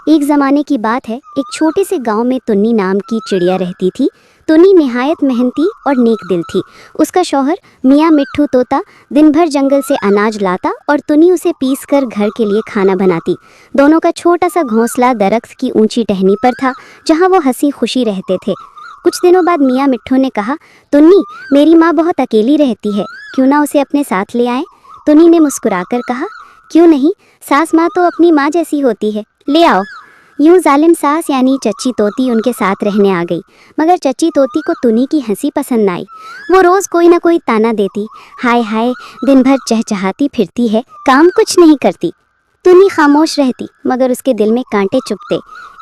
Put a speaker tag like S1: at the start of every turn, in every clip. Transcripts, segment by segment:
S1: एक ज़माने की बात है, एक छोटे से गांव में तुन्नी नाम की चिड़िया रहती थी। तुन्नी निहायत मेहनती और नेक दिल थी। उसका शौहर मियाँ मिट्ठू तोता दिन भर जंगल से अनाज लाता और तुन्नी उसे पीस कर घर के लिए खाना बनाती। दोनों का छोटा सा घोंसला दरख्त की ऊंची टहनी पर था, जहाँ वो हंसी खुशी रहते थे। कुछ दिनों बाद मियाँ मिट्ठू ने कहा, तुन्नी, मेरी माँ बहुत अकेली रहती है, क्यों ना उसे अपने साथ ले आए। तुन्नी ने मुस्कुराकर कहा, क्यों नहीं, सास माँ तो अपनी माँ जैसी होती है, ले आओ। यूं जालिम सास यानी चच्ची तोती उनके साथ रहने आ गई। मगर चच्ची तोती को तुन्नी की हंसी पसंद न आई। वो रोज़ कोई ना कोई ताना देती, हाय हाय, दिन भर चहचहाती फिरती है, काम कुछ नहीं करती। तुन्नी खामोश रहती, मगर उसके दिल में कांटे चुभते।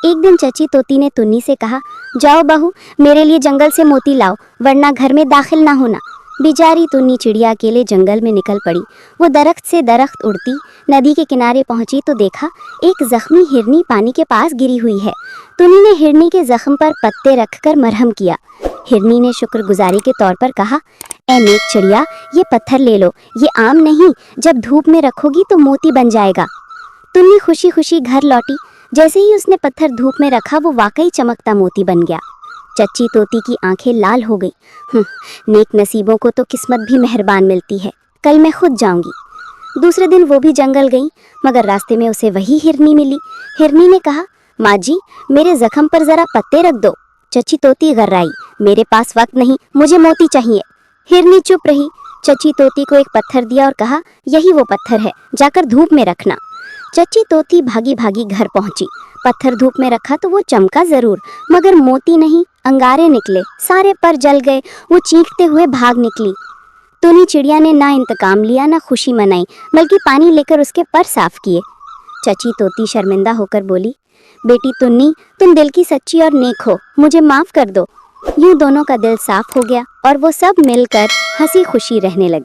S1: एक दिन चच्ची तोती ने तुन्नी से कहा, जाओ बहू, मेरे लिए जंगल से मोती लाओ, वरना घर में दाखिल ना होना। बेचारी तुन्नी चिड़िया अकेले जंगल में निकल पड़ी। वो दरख्त से दरख्त उड़ती, नदी के किनारे पहुंची तो देखा एक जख्मी हिरनी पानी के पास गिरी हुई है। तुन्नी ने हिरनी के जख्म पर पत्ते रखकर मरहम किया। हिरनी ने शुक्रगुजारी के तौर पर कहा, ए नेक चिड़िया, ये पत्थर ले लो, ये आम नहीं, जब धूप में रखोगी तो मोती बन जाएगा। तुन्नी खुशी खुशी घर लौटी। जैसे ही उसने पत्थर धूप में रखा, वो वाकई चमकता मोती बन गया। चच्ची तोती की आंखें लाल हो गई। नेक नसीबों को तो किस्मत भी मेहरबान मिलती है, कल मैं खुद जाऊंगी। दूसरे दिन वो भी जंगल गई, मगर रास्ते में उसे वही हिरनी मिली। हिरनी ने कहा, माँ जी, मेरे जख्म पर जरा पत्ते रख दो। चच्ची तोती गर्राई, मेरे पास वक्त नहीं, मुझे मोती चाहिए। हिरनी चुप रही। चच्ची तोती को एक पत्थर दिया और कहा, यही वो पत्थर है, जाकर धूप में रखना। चच्ची तोती भागी भागी घर पहुंची। पत्थर धूप में रखा तो वो चमका जरूर, मगर मोती नहीं, अंगारे निकले, सारे पर जल गए। वो चीखते हुए भाग निकली। तुन्नी चिड़िया ने ना इंतकाम लिया, ना खुशी मनाई, बल्कि पानी लेकर उसके पर साफ किए। चच्ची तोती शर्मिंदा होकर बोली, बेटी तुन्नी, तुम दिल की सच्ची और नेक हो, मुझे माफ कर दो। यूं दोनों का दिल साफ हो गया और वो सब मिलकर हंसी खुशी रहने लगे।